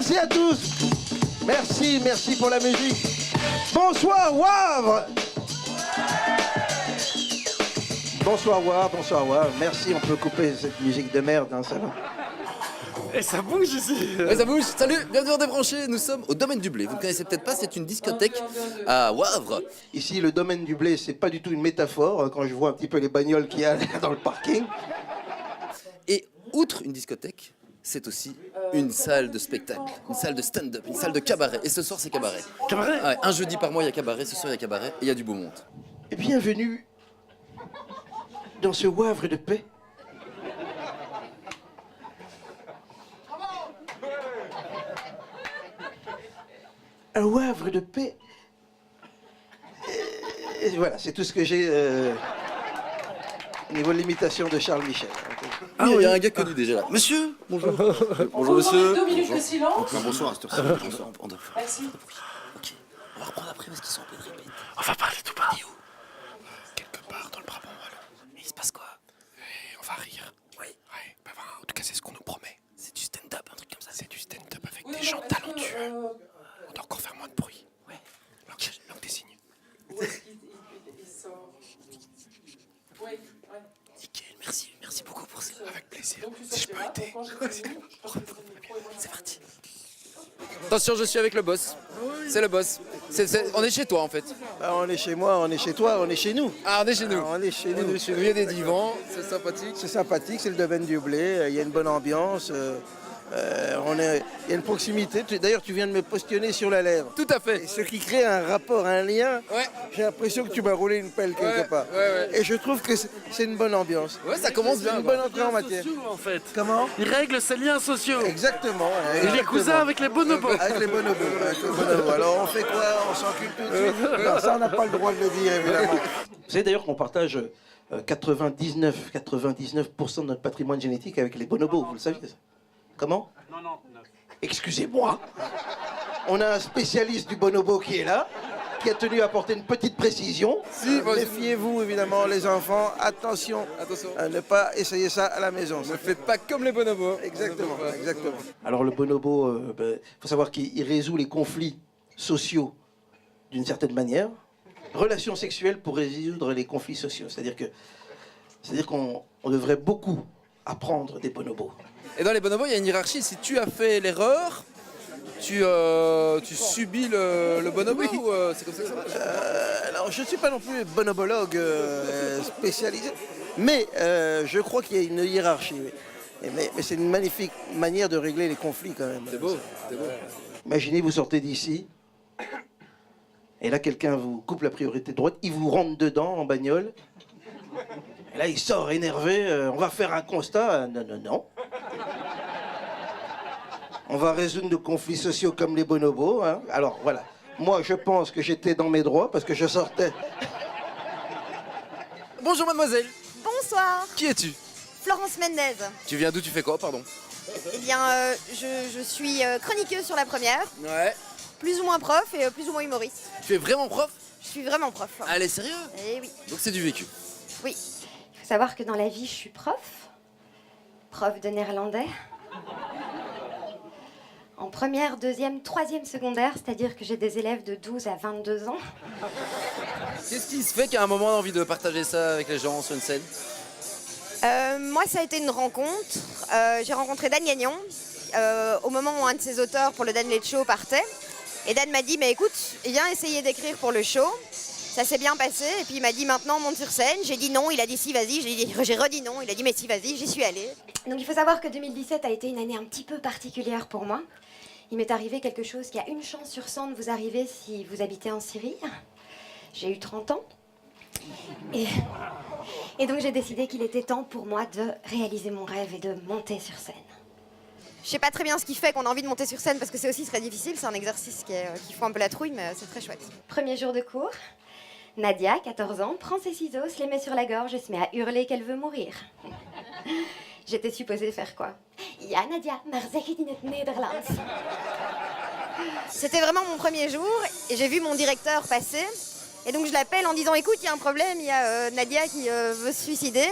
Merci à tous. Merci, merci pour la musique. Bonsoir Wavre. Bonsoir Wavre, bonsoir Wavre. Merci, on peut couper cette musique de merde, hein, ça va. Et ça bouge ici. Ouais, ça bouge. Salut, bienvenue en Débranché. Nous sommes au Domaine du Blé. Vous ne connaissez peut-être pas, c'est une discothèque à Wavre. Ici, le domaine du blé, c'est pas du tout une métaphore, quand je vois un petit peu les bagnoles qu'il y a dans le parking. Et outre une discothèque, c'est aussi une salle de spectacle, une salle de stand-up, une salle de cabaret. Et ce soir, c'est cabaret. Cabaret. Ouais, un jeudi par mois, il y a cabaret. Ce soir, il y a cabaret et il y a du beau monde. Et bienvenue dans ce Wavre de paix. Un Wavre de paix. Et voilà, c'est tout ce que j'ai au niveau de l'imitation de Charles Michel. Ah, il y a un gars connu déjà là. Monsieur. Bonjour. Bonjour monsieur. 2 minutes de silence. Bonsoir, c'est bonsoir. Merci. Ok. On va reprendre après parce qu'ils sont en pleine répète. On va parler tout bas. Et où? Quelque part dans le Brabant, voilà. Et il se passe quoi? Et on va rire. Oui. Ouais, bah, enfin, en tout cas, c'est ce qu'on nous promet. C'est du stand-up, un truc comme ça. C'est du stand-up avec des gens talentueux. On doit encore faire moins de bruit. Ouais. Langue des signes. Où est-ce qu'il sort? Oui, ouais. Nickel, merci beaucoup pour ça. Avec plaisir. Donc, tu Si je peux sortiras aider. quand j'ai fini. Je pense que c'est le micro et voilà. C'est parti. Attention, je suis avec le boss. C'est le boss. On est chez toi en fait. Ah, on est chez moi, on est chez toi, on est chez nous. Ah, on est chez nous. Ah, on est chez nous. Il y a des divans, c'est sympathique. C'est sympathique, c'est le domaine du blé, il y a une bonne ambiance, il y a une proximité. D'ailleurs, tu viens de me positionner sur la lèvre. Tout à fait. Et ce qui crée un rapport, un lien, Ouais. j'ai l'impression que tu m'as roulé une pelle quelque part. ouais. Et je trouve que c'est une bonne ambiance. Ouais, ça commence C'est bien. une quoi. bonne entrée en matière. Sociaux, en fait. Comment? Ils règlent ces liens sociaux. Exactement. Et les exactement. cousins avec les bonobos. Avec les bonobos. Avec les bonobos. Alors on fait quoi? On s'encule tout de suite? Non, ça on n'a pas le droit de le dire évidemment. Vous savez d'ailleurs qu'on partage 99% de notre patrimoine génétique avec les bonobos, vous le saviez ça? Comment? Non. Excusez-moi. On a un spécialiste du bonobo qui est là, qui a tenu à apporter une petite précision. Si, moi, Méfiez-vous évidemment les enfants, attention à ne pas essayer ça à la maison. Ne faites pas comme les bonobos. Exactement, exactement. Alors le bonobo, faut savoir qu'il résout les conflits sociaux d'une certaine manière. Relations sexuelles pour résoudre les conflits sociaux. C'est-à-dire qu'on devrait beaucoup apprendre des bonobos. Et dans les bonobos, il y a une hiérarchie. Si tu as fait l'erreur, tu subis le bonobo ou c'est comme ça que ça marche? Alors je ne suis pas non plus bonobologue spécialisé, mais je crois qu'il y a une hiérarchie. Mais c'est une magnifique manière de régler les conflits quand même. C'est beau. Imaginez, vous sortez d'ici, et là quelqu'un vous coupe la priorité droite, il vous rentre dedans en bagnole, et là il sort énervé, on va faire un constat, non. On va résoudre nos conflits sociaux comme les bonobos, hein. Alors voilà, moi je pense que j'étais dans mes droits parce que je sortais. Bonjour mademoiselle. Bonsoir, Qui es-tu? Florence Mendez. Tu viens d'où? Tu fais quoi, pardon? Eh bien, je suis chroniqueuse sur la première, Ouais. plus ou moins prof et plus ou moins humoriste. Tu es vraiment prof? Je suis vraiment prof. Allez, sérieux? Eh oui, Donc c'est du vécu. oui. Il faut savoir que dans la vie, je suis prof de néerlandais. En première, deuxième, troisième secondaire, c'est-à-dire que j'ai des élèves de 12 à 22 ans. Qu'est-ce qui se fait qu'à un moment on a envie de partager ça avec les gens sur une scène? Moi, ça a été une rencontre. J'ai rencontré Dan Gagnon au moment où un de ses auteurs pour le Dan Late Show partait. Et Dan m'a dit, mais écoute, viens essayer d'écrire pour le show. Ça s'est bien passé. Et puis il m'a dit, maintenant monte sur scène. J'ai dit non. Il a dit si, vas-y. J'ai redit non. Il a dit, mais si, vas-y. J'y suis allée. Donc il faut savoir que 2017 a été une année un petit peu particulière pour moi. Il m'est arrivé quelque chose qui a une chance sur 100 de vous arriver si vous habitez en Syrie. J'ai eu 30 ans. Et donc j'ai décidé qu'il était temps pour moi de réaliser mon rêve et de monter sur scène. Je sais pas très bien ce qui fait qu'on a envie de monter sur scène parce que c'est aussi très difficile, c'est un exercice qui fout un peu la trouille, mais c'est très chouette. Premier jour de cours, Nadia, 14 ans, prend ses ciseaux, se les met sur la gorge et se met à hurler qu'elle veut mourir. J'étais supposée faire quoi? Ja, Nadia, maar zeg het in het Nederlands. C'était vraiment mon premier jour et j'ai vu mon directeur passer. Et donc je l'appelle en disant écoute, il y a un problème, il y a Nadia qui veut se suicider.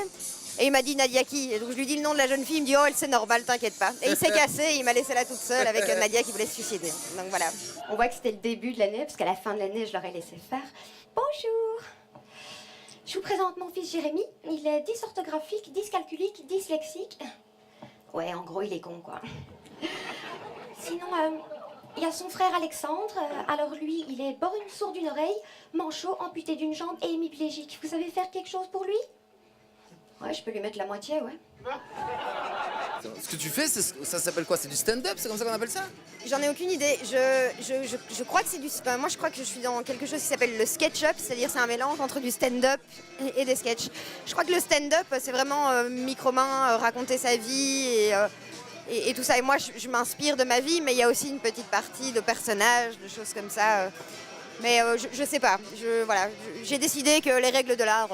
Et il m'a dit Nadia qui? Et donc je lui dis le nom de la jeune fille, il me dit oh c'est normal, t'inquiète pas. Et il s'est cassé, et il m'a laissé là toute seule avec Nadia qui voulait se suicider. Donc voilà. On voit que c'était le début de l'année, parce qu'à la fin de l'année, je l'aurais laissé faire. Bonjour. Je vous présente mon fils Jérémy. Il est dysorthographique, dyscalculique, dyslexique. Ouais, en gros, il est con, quoi. Sinon, il y a son frère Alexandre. Alors lui, il est borgne sourd d'une oreille, manchot, amputé d'une jambe et hémiplégique. Vous savez faire quelque chose pour lui? Ouais, je peux lui mettre la moitié, ouais. Ce que tu fais, ça s'appelle quoi? C'est du stand-up? C'est comme ça qu'on appelle ça? J'en ai aucune idée. Je crois que c'est du... Moi, je crois que je suis dans quelque chose qui s'appelle le sketch-up, c'est-à-dire c'est un mélange entre du stand-up et des sketchs. Je crois que le stand-up, c'est vraiment micro-main, raconter sa vie et tout ça. Et moi, je m'inspire de ma vie, mais il y a aussi une petite partie de personnages, de choses comme ça. Mais je sais pas. Voilà, j'ai décidé que les règles de l'art...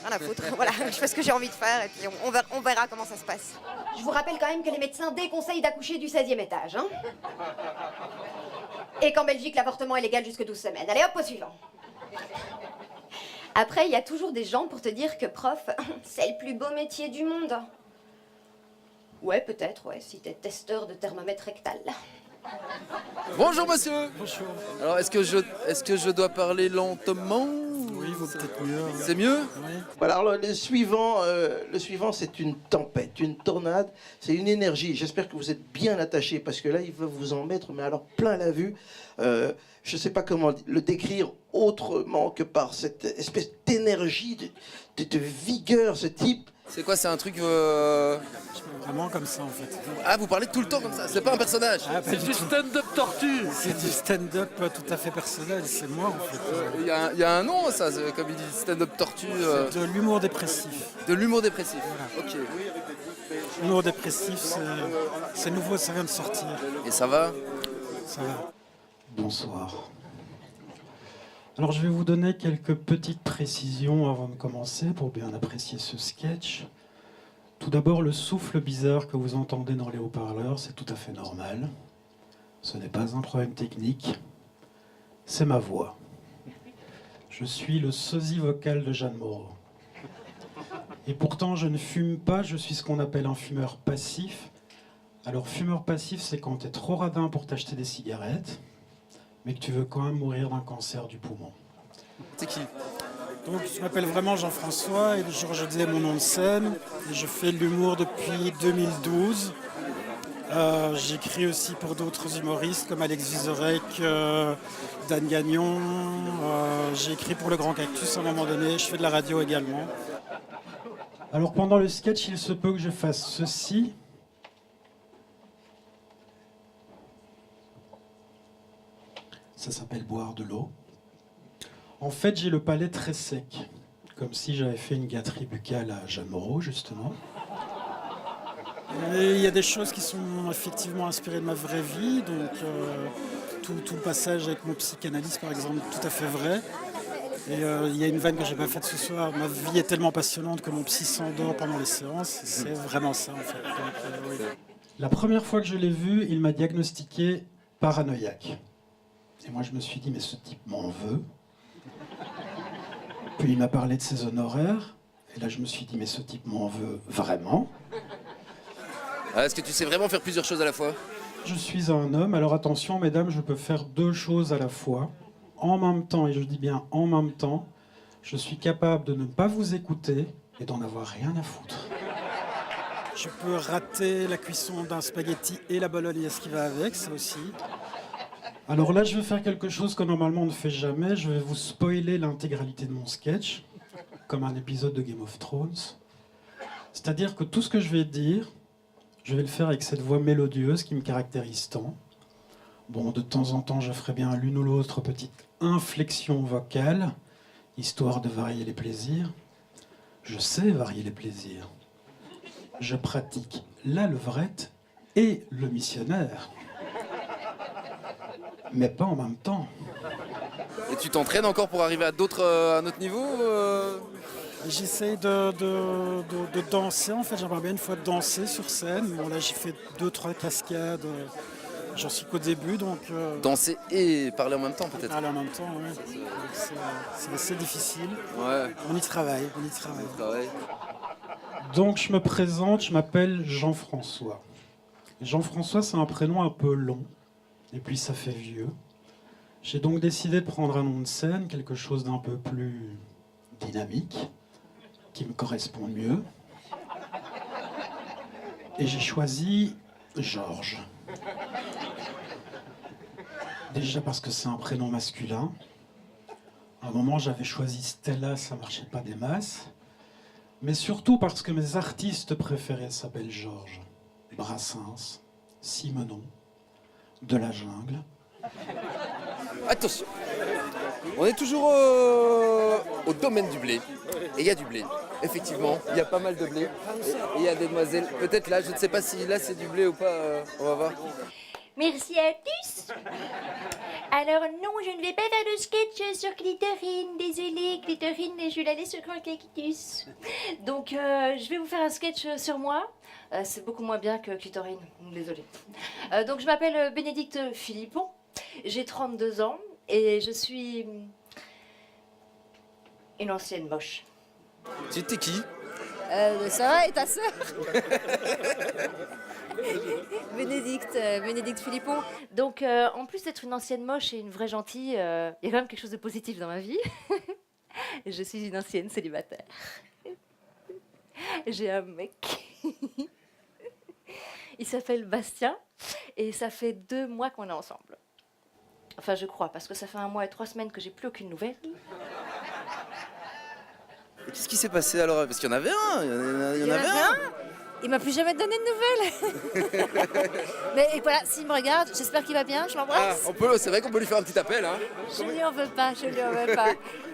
rien à foutre, voilà, je fais ce que j'ai envie de faire et puis on verra comment ça se passe. Je vous rappelle quand même que les médecins déconseillent d'accoucher du 16e étage, hein. Et qu'en Belgique, l'avortement est légal jusque 12 semaines. Allez hop, au suivant. Après, il y a toujours des gens pour te dire que prof, c'est le plus beau métier du monde. Ouais, peut-être, ouais, si t'es testeur de thermomètre rectal. Bonjour monsieur. Bonjour. Alors est-ce que je dois parler lentement? Oui, vaut peut-être mieux. C'est mieux? Oui. Voilà, alors le suivant, c'est une tempête, une tornade, c'est une énergie. J'espère que vous êtes bien attachés parce que là, il va vous en mettre, mais alors plein la vue. Je ne sais pas comment le décrire autrement que par cette espèce d'énergie, de vigueur, ce type. C'est quoi? C'est un truc... Vraiment comme ça en fait. Ah, vous parlez tout le temps comme ça? C'est pas un personnage? Ah, pas C'est du du tout. stand-up tortue. C'est du stand-up tout à fait personnel, c'est moi en fait. Il y a un nom ça, comme il dit, stand-up tortue. C'est de l'humour dépressif. De l'humour dépressif. Ok. L'humour dépressif, c'est nouveau, ça vient de sortir. Et ça va? Ça va. Bonsoir. Alors je vais vous donner quelques petites précisions avant de commencer pour bien apprécier ce sketch. Tout d'abord, le souffle bizarre que vous entendez dans les haut-parleurs, c'est tout à fait normal. Ce n'est pas un problème technique, c'est ma voix. Je suis le sosie vocal de Jeanne Moreau. Et pourtant, je ne fume pas, je suis ce qu'on appelle un fumeur passif. Alors, fumeur passif, c'est quand tu es trop radin pour t'acheter des cigarettes, mais que tu veux quand même mourir d'un cancer du poumon. C'est qui? Donc, je m'appelle vraiment Jean-François et je disais mon nom de scène. Et je fais de l'humour depuis 2012. J'écris aussi pour d'autres humoristes comme Alex Vizorek, Dan Gagnon. J'ai écrit pour Le Grand Cactus à un moment donné. Je fais de la radio également. Alors pendant le sketch, il se peut que je fasse ceci. Ça s'appelle boire de l'eau. En fait, j'ai le palais très sec, comme si j'avais fait une gâterie buccale à Jeanne Moreau, justement. Et il y a des choses qui sont effectivement inspirées de ma vraie vie, donc tout le passage avec mon psychanalyste, par exemple, tout à fait vrai. Et il y a une vanne que j'ai pas faite ce soir. Ma vie est tellement passionnante que mon psy s'endort pendant les séances. C'est vraiment ça, en fait. Donc, oui. La première fois que je l'ai vu, il m'a diagnostiqué paranoïaque. Et moi, je me suis dit, mais ce type m'en veut. Puis il m'a parlé de ses honoraires. Et là, je me suis dit, mais ce type m'en veut vraiment. Ah, est-ce que tu sais vraiment faire plusieurs choses à la fois? Je suis un homme, alors attention, mesdames, je peux faire deux choses à la fois. En même temps, et je dis bien en même temps, je suis capable de ne pas vous écouter et d'en avoir rien à foutre. Je peux rater la cuisson d'un spaghetti et la bolognaise qui va avec, ça aussi. Alors là, je vais faire quelque chose que normalement on ne fait jamais. Je vais vous spoiler l'intégralité de mon sketch, comme un épisode de Game of Thrones. C'est-à-dire que tout ce que je vais dire, je vais le faire avec cette voix mélodieuse qui me caractérise tant. Bon, de temps en temps, je ferai bien l'une ou l'autre petite inflexion vocale, histoire de varier les plaisirs. Je sais varier les plaisirs. Je pratique la levrette et le missionnaire. Mais pas en même temps. Et tu t'entraînes encore pour arriver à un autre niveau J'essaye de danser, en fait, j'aimerais bien une fois danser sur scène. Bon, là, j'ai fait 2-3 cascades, j'en suis qu'au début, donc... Danser et parler en même temps, peut-être? Parler en même temps, oui. C'est assez difficile. Ouais. On y travaille, on y travaille. Ouais. Donc je me présente, je m'appelle Jean-François. Jean-François, c'est un prénom un peu long, et puis ça fait vieux. J'ai donc décidé de prendre un nom de scène, quelque chose d'un peu plus dynamique, qui me correspond mieux. Et j'ai choisi Georges. Déjà parce que c'est un prénom masculin. À un moment, j'avais choisi Stella, ça marchait pas des masses. Mais surtout parce que mes artistes préférés s'appellent Georges. Brassens, Simenon, De la Jungle. Attention, on est toujours au domaine du blé. Et il y a du blé. Effectivement, il y a pas mal de blé. Et il y a des demoiselles. Peut-être là, je ne sais pas si là c'est du blé ou pas. On va voir. Merci à tous. Alors non, je ne vais pas faire de sketch sur Clitorine. Désolée, Clitorine, je la laisse sur un cactus. Donc, je vais vous faire un sketch sur moi. C'est beaucoup moins bien que Clitorine, désolée. Donc, je m'appelle Bénédicte Philippon. J'ai 32 ans et je suis une ancienne moche. Tu t'es qui? Ça va, et ta sœur? Bénédicte Philippon. Donc, en plus d'être une ancienne moche et une vraie gentille, il y a quand même quelque chose de positif dans ma vie. Je suis une ancienne célibataire. J'ai un mec. Il s'appelle Bastien et ça fait 2 mois qu'on est ensemble. Enfin, je crois, parce que ça fait 1 mois et 3 semaines que j'ai plus aucune nouvelle. Et qu'est-ce qui s'est passé alors? Parce qu'il y en avait un. Il y en avait un. Il m'a plus jamais donné de nouvelles. Mais et voilà, s'il me regarde, j'espère qu'il va bien, je l'embrasse. C'est vrai qu'on peut lui faire un petit appel. Hein. Je lui en veux pas.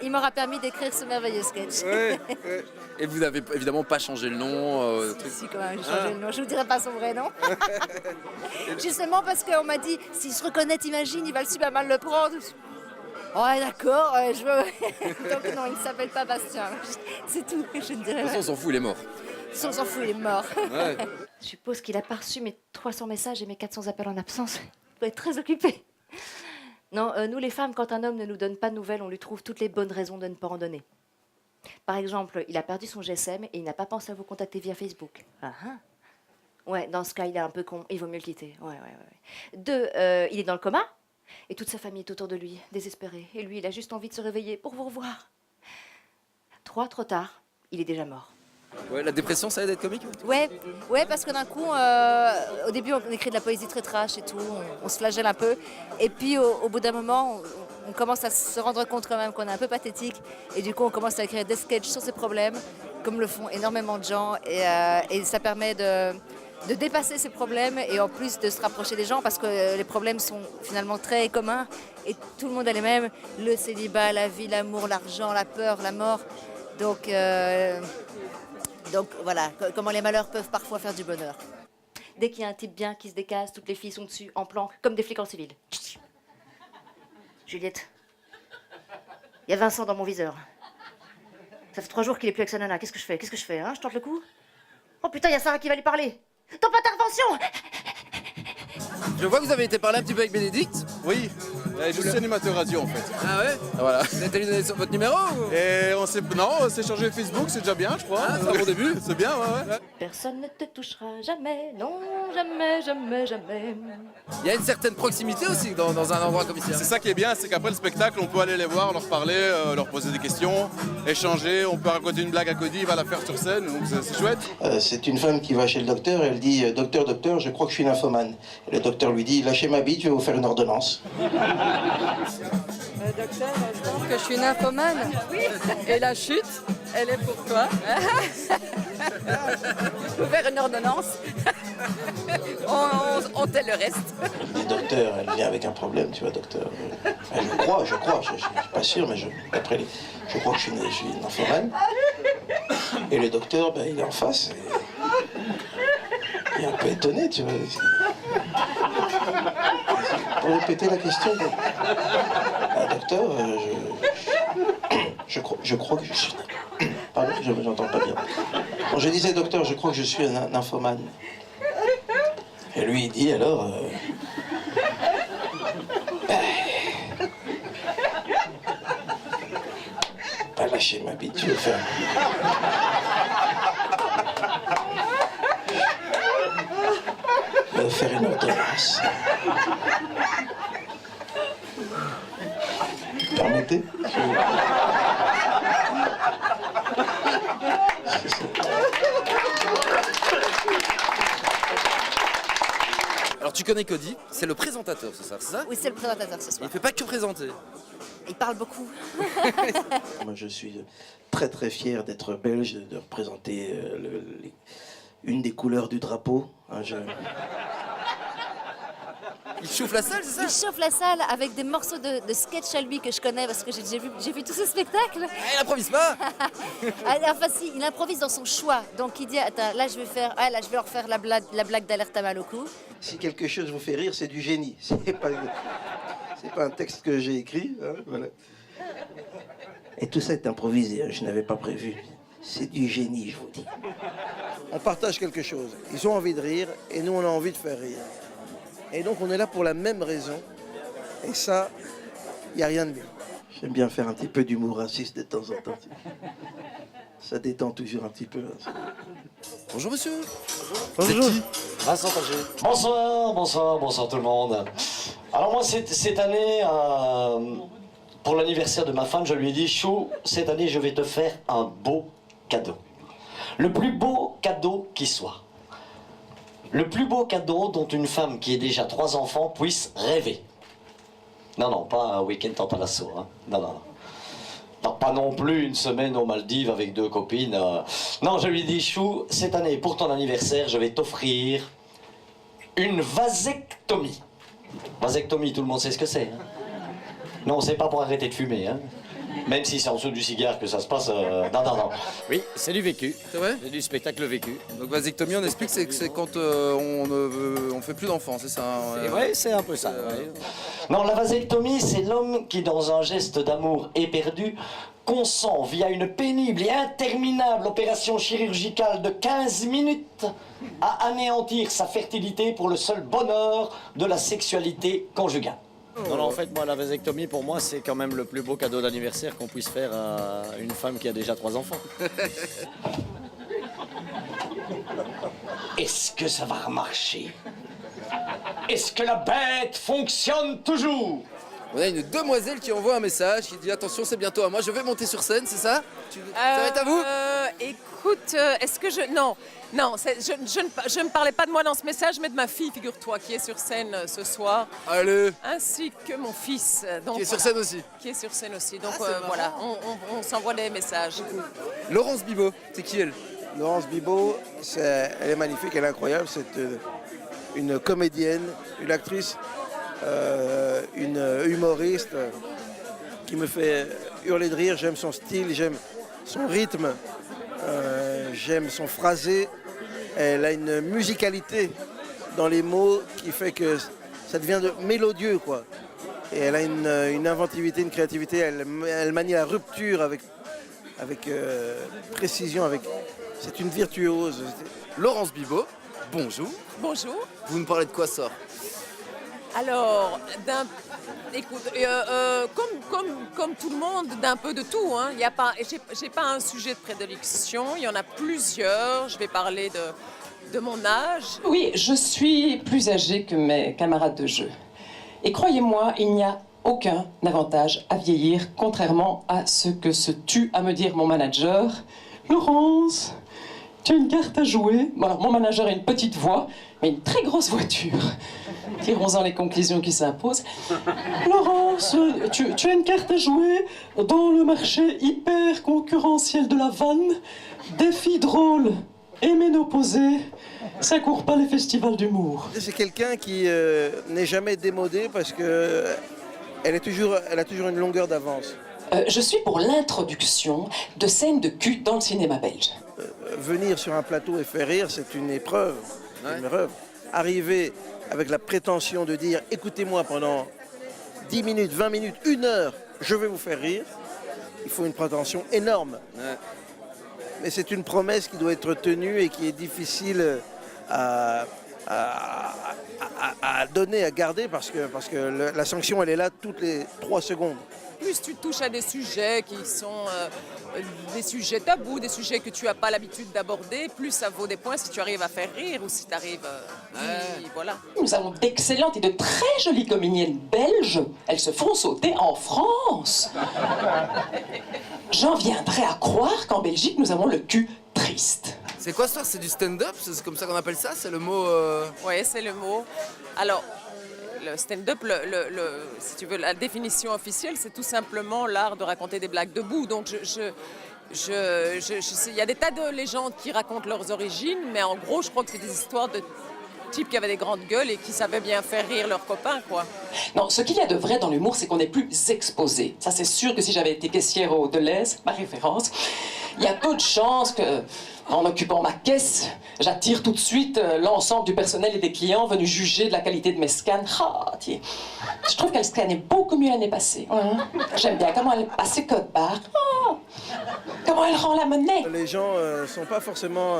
Il m'aura permis d'écrire ce merveilleux sketch. Ouais. Et vous n'avez évidemment pas changé le nom. Si, quand même, j'ai changé le nom. Je vous dirai pas son vrai nom. Justement parce qu'on m'a dit, s'il se reconnaît, imagine, il va super mal le prendre. Ouais, d'accord, je veux. Donc non, il ne s'appelle pas Bastien. C'est tout, je ne dirai De toute façon, on s'en fout, il est mort. On s'en fout, il est mort. Ouais. Je suppose qu'il a pas reçu mes 300 messages et mes 400 appels en absence. Il doit être très occupé. Non, nous les femmes, quand un homme ne nous donne pas de nouvelles, on lui trouve toutes les bonnes raisons de ne pas en donner. Par exemple, il a perdu son GSM et il n'a pas pensé à vous contacter via Facebook. Ah ah. Ouais, dans ce cas, il est un peu con, il vaut mieux le quitter. Ouais. 2, il est dans le coma et toute sa famille est autour de lui, désespérée. Et lui, il a juste envie de se réveiller pour vous revoir. 3, trop tard, il est déjà mort. Ouais, la dépression, ça aide à être comique? Ouais, parce que d'un coup, au début, on écrit de la poésie très trash et tout, on se flagelle un peu. Et puis, au bout d'un moment, on commence à se rendre compte quand même qu'on est un peu pathétique. Et du coup, on commence à écrire des sketchs sur ces problèmes, comme le font énormément de gens. Et ça permet de dépasser ces problèmes et en plus de se rapprocher des gens parce que les problèmes sont finalement très communs et tout le monde a les mêmes. Le célibat, la vie, l'amour, l'argent, la peur, la mort. Donc voilà, comment les malheurs peuvent parfois faire du bonheur. Dès qu'il y a un type bien qui se décasse, toutes les filles sont dessus, en planque, comme des flics en civil. Juliette, il y a Vincent dans mon viseur. Ça fait 3 jours qu'il est plus avec sa nana. Qu'est-ce que je fais hein? Je tente le coup? Oh putain, il y a Sarah qui va lui parler. Top intervention! Je vois que vous avez été parler un petit peu avec Bénédicte. Oui, je suis animateur radio en fait. Ah ouais? Voilà. Vous avez lui donné votre numéro ou... Et on s'est changé Facebook, c'est déjà bien je crois. Ah, c'est un bon début. C'est bien, ouais. Personne ne te touchera jamais, non, jamais, jamais, jamais. Il y a une certaine proximité aussi dans un endroit comme ici. C'est ça qui est bien, c'est qu'après le spectacle, on peut aller les voir, leur parler, leur poser des questions, échanger, on peut raconter une blague à Cody, il va la faire sur scène, donc c'est chouette. C'est une femme qui va chez le docteur et elle dit docteur, je crois que je suis nymphomane. Et le docteur lui dit lâchez ma bite, je vais vous faire une ordonnance. Docteur, je pense que je suis nymphomane. Et la chute, elle est pour toi. Faut faire une ordonnance. On tait le reste. Le docteur, elle vient avec un problème, tu vois, docteur. Je crois, je suis pas sûr, mais je crois que je suis nymphomane. Et le docteur, il est en face. Il est un peu étonné, tu vois. Pour répéter la question, docteur, je crois que je suis... Pardon, j'entends pas bien. Bon, je disais, docteur, je crois que je suis un nymphomane. Et lui, il dit, alors... lâchez ma bite, je vais faire... faire une ordonnance. Permettez? Alors tu connais Cody, c'est le présentateur ce soir, c'est ça? Oui, c'est le présentateur ce Il soir. ne fait pas que présenter. Il parle beaucoup. Moi, je suis très très fier d'être belge, de représenter une des couleurs du drapeau. Hein, Il chauffe la salle, c'est ça? Il chauffe la salle avec des morceaux de sketch à lui que je connais parce que j'ai vu tous ces spectacles. Ah, il improvise pas. Enfin si, il improvise dans son choix. Donc il dit, attends, là je vais leur faire la blague d'alerte à mal au cou. Si quelque chose vous fait rire, c'est du génie. C'est pas un texte que j'ai écrit. Hein, voilà. Et tout ça est improvisé, hein, je n'avais pas prévu. C'est du génie, je vous dis. On partage quelque chose. Ils ont envie de rire et nous, on a envie de faire rire. Et donc, on est là pour la même raison. Et ça, il n'y a rien de mieux. J'aime bien faire un petit peu d'humour raciste de temps en temps. Ça détend toujours un petit peu. Hein. Bonjour monsieur. Bonjour. C'est qui? Vincent Paget. Bonsoir tout le monde. Alors moi, cette année, pour l'anniversaire de ma femme, je lui ai dit, Chou, cette année, je vais te faire un beau cadeau. Le plus beau cadeau qui soit. Le plus beau cadeau dont une femme qui ait déjà 3 enfants puisse rêver. Non, pas un week-end en Talasso. Hein. Non. Pas non plus une semaine aux Maldives avec 2 copines. Non, je lui dis, Chou, cette année, pour ton anniversaire, je vais t'offrir une vasectomie. Vasectomie, tout le monde sait ce que c'est. Hein. Non, c'est pas pour arrêter de fumer. Hein. Même si c'est en dessous du cigare que ça se passe. Non. Oui, c'est du vécu. C'est vrai? C'est du spectacle vécu. Donc vasectomie, on explique, c'est quand on fait plus d'enfants, c'est ça? Hein, Oui, c'est un peu ça. Non, la vasectomie, c'est l'homme qui, dans un geste d'amour éperdu, consent via une pénible et interminable opération chirurgicale de 15 minutes à anéantir sa fertilité pour le seul bonheur de la sexualité conjugale. Non, en fait, moi, la vasectomie, pour moi, c'est quand même le plus beau cadeau d'anniversaire qu'on puisse faire à une femme qui a déjà 3 enfants. Est-ce que ça va marcher? Est-ce que la bête fonctionne toujours? On a une demoiselle qui envoie un message qui dit attention, c'est bientôt à moi, je vais monter sur scène, c'est ça? Ça va être à vous? Écoute, est-ce que je... Non, je ne parlais pas de moi dans ce message, mais de ma fille, figure-toi, qui est sur scène ce soir. Allez. Ainsi que mon fils. Donc, qui est sur scène aussi. Qui est sur scène aussi. Donc voilà, on s'envoie des messages. Laurence Bibot, c'est qui elle? Laurence Bibot, elle est magnifique, elle est incroyable. C'est une comédienne, une actrice, une humoriste qui me fait hurler de rire. J'aime son style, j'aime son rythme, j'aime son phrasé. Elle a une musicalité dans les mots qui fait que ça devient mélodieux, quoi. Et elle a une inventivité, une créativité. Elle manie la rupture avec précision. C'est une virtuose. Laurence Bibot, bonjour. Bonjour. Vous nous parlez de quoi ça? Alors, écoute, comme tout le monde, d'un peu de tout. Hein. J'ai pas un sujet de prédilection, il y en a plusieurs. Je vais parler de mon âge. Oui, je suis plus âgée que mes camarades de jeu. Et croyez-moi, il n'y a aucun avantage à vieillir, contrairement à ce que se tue à me dire mon manager. Laurence, tu as une carte à jouer? Bon, alors, mon manager a une petite voix, mais une très grosse voiture. Tirons-en les conclusions qui s'imposent. Laurence, tu as une carte à jouer dans le marché hyper concurrentiel de la vanne. Défi drôle et ménopausé, ça court pas les festivals d'humour. C'est quelqu'un qui n'est jamais démodé parce que elle a toujours une longueur d'avance. Je suis pour l'introduction de scènes de cul dans le cinéma belge. Venir sur un plateau et faire rire, c'est une épreuve. Une épreuve. Arriver avec la prétention de dire « écoutez-moi pendant 10 minutes, 20 minutes, 1 heure, je vais vous faire rire », il faut une prétention énorme. Mais c'est une promesse qui doit être tenue et qui est difficile à à donner, à garder, parce que la sanction, elle est là toutes les 3 secondes. Plus tu touches à des sujets qui sont des sujets tabous, des sujets que tu n'as pas l'habitude d'aborder, plus ça vaut des points si tu arrives à faire rire ou si tu arrives... voilà. Nous avons d'excellentes et de très jolies comédiennes belges. Elles se font sauter en France. J'en viendrais à croire qu'en Belgique, nous avons le cul triste. C'est quoi ça? C'est du stand-up? C'est comme ça qu'on appelle ça? C'est le mot... Oui, c'est le mot. Alors, le stand-up, si tu veux, la définition officielle, c'est tout simplement l'art de raconter des blagues debout. Donc, il y a des tas de légendes qui racontent leurs origines, mais en gros, je crois que c'est des histoires de types qui avaient des grandes gueules et qui savaient bien faire rire leurs copains, quoi. Non, ce qu'il y a de vrai dans l'humour, c'est qu'on est plus exposé. Ça, c'est sûr que si j'avais été caissière au Deleuze, ma référence, il y a peu de chances que, en occupant ma caisse, j'attire tout de suite l'ensemble du personnel et des clients venus juger de la qualité de mes scans. Ah, tiens. Je trouve qu'elle scannait beaucoup mieux l'année passée. J'aime bien comment elle passe ses codes barres. Oh, comment elle rend la monnaie. Les gens ne sont pas forcément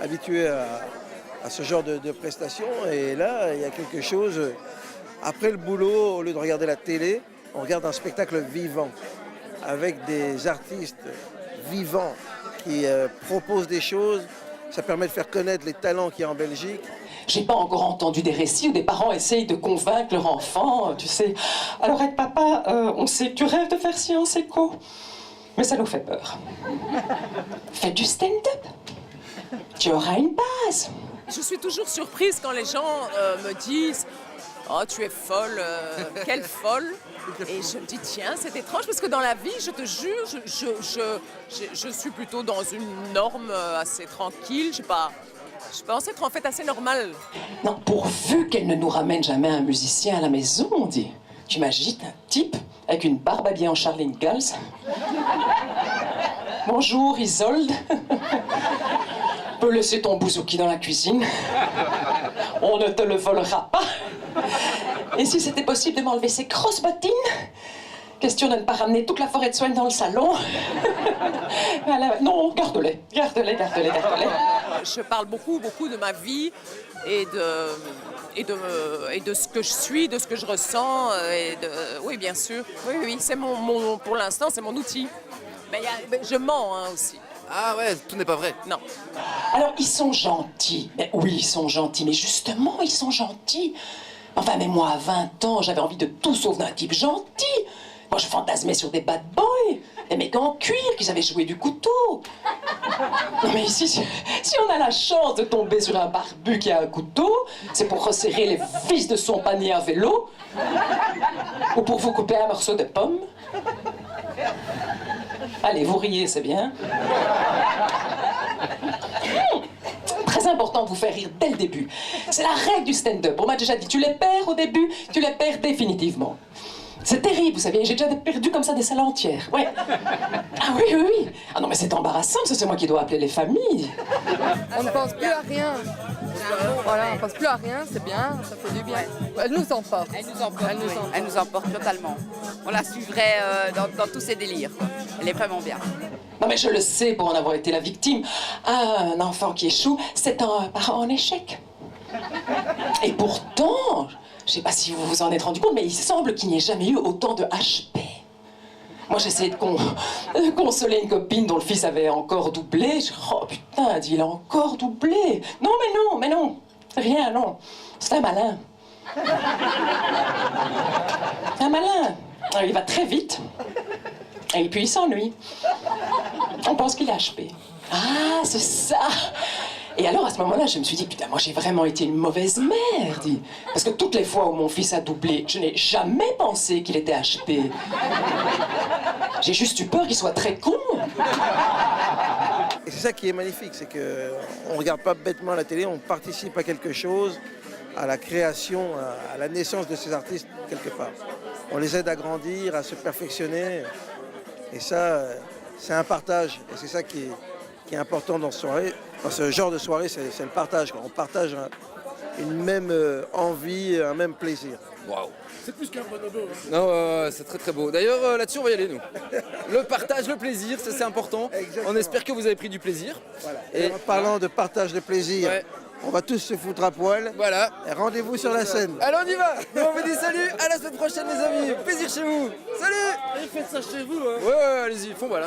habitués à ce genre de prestations. Et là, il y a quelque chose... Après le boulot, au lieu de regarder la télé, on regarde un spectacle vivant, avec des artistes vivants qui proposent des choses. Ça permet de faire connaître les talents qu'il y a en Belgique. J'ai pas encore entendu des récits où des parents essayent de convaincre leur enfant, tu sais. Alors, avec papa, on sait que tu rêves de faire Sciences Éco, mais ça nous fait peur. Fais du stand-up. Tu auras une base. Je suis toujours surprise quand les gens me disent « Oh, tu es folle, quelle folle !» Et je me dis « Tiens, c'est étrange, parce que dans la vie, je te jure, je suis plutôt dans une norme assez tranquille. Je pense être en fait assez normale. » Non, pourvu qu'elle ne nous ramène jamais un musicien à la maison, on dit. Tu imagines un type avec une barbe habillée en Charles Ingalls. Bonjour, Isolde. Peux laisser ton bouzouki dans la cuisine. On ne te le volera pas. Et si c'était possible de m'enlever ces grosses bottines? Question de ne pas ramener toute la forêt de soigne dans le salon. Non, garde-les. Je parle beaucoup de ma vie et de ce que je suis, de ce que je ressens. Oui, bien sûr. Oui, c'est pour l'instant, c'est mon outil. Mais je mens aussi. Ah ouais, tout n'est pas vrai. Non. Alors, ils sont gentils. Mais oui, ils sont gentils. Mais justement, ils sont gentils. Enfin, mais moi, à 20 ans, j'avais envie de tout sauf d'un type gentil. Moi, je fantasmais sur des bad boys, des mecs en cuir qui savaient jouer du couteau. Non, mais ici, si on a la chance de tomber sur un barbu qui a un couteau, c'est pour resserrer les vis de son panier à vélo ou pour vous couper un morceau de pomme. Allez, vous riez, c'est bien. Très important de vous faire rire dès le début. C'est la règle du stand-up. On m'a déjà dit, tu les perds au début, tu les perds définitivement. C'est terrible, vous savez, j'ai déjà perdu comme ça des salles entières. Ouais. Ah oui. Ah non, mais c'est embarrassant, parce que c'est moi qui dois appeler les familles. On ne pense plus à rien. Voilà, on ne pense plus à rien, c'est bien, ça fait du bien. Elle nous emporte. Elle nous emporte totalement. On la suivrait dans tous ses délires, quoi. Elle est vraiment bien. Non mais je le sais pour en avoir été la victime. Un enfant qui échoue, c'est un parent en échec. Et pourtant, je ne sais pas si vous vous en êtes rendu compte, mais il semble qu'il n'y ait jamais eu autant de HP. Moi, j'essayais de consoler une copine dont le fils avait encore doublé. Oh putain, il a encore doublé. Non, mais non. Rien, non. C'est un malin. Un malin. Alors, il va très vite. Et puis, il s'ennuie. On pense qu'il est HP. Ah, c'est ça. Et alors, à ce moment-là, je me suis dit, putain, moi, j'ai vraiment été une mauvaise mère, dit. Parce que toutes les fois où mon fils a doublé, je n'ai jamais pensé qu'il était HP. J'ai juste eu peur qu'il soit très con. Et c'est ça qui est magnifique, c'est qu'on ne regarde pas bêtement la télé, on participe à quelque chose, à la création, à la naissance de ces artistes, quelque part. On les aide à grandir, à se perfectionner. Et ça, c'est un partage. Et c'est ça qui est important dans ce genre de soirée, c'est le partage. On partage une même envie, un même plaisir. Waouh. C'est plus qu'un bonobo. Non, c'est très très beau. D'ailleurs, là-dessus, on va y aller, nous. Le partage, le plaisir, ça c'est important. Exactement. On espère que vous avez pris du plaisir. Voilà. Et en parlant de partage de plaisir, On va tous se foutre à poil. Voilà. Et rendez-vous sur la scène. Allez, on y va. Nous, on vous dit salut, à la semaine prochaine les amis. Plaisir chez vous. Salut. Et faites ça chez vous, hein. Ouais, allez-y, font voilà.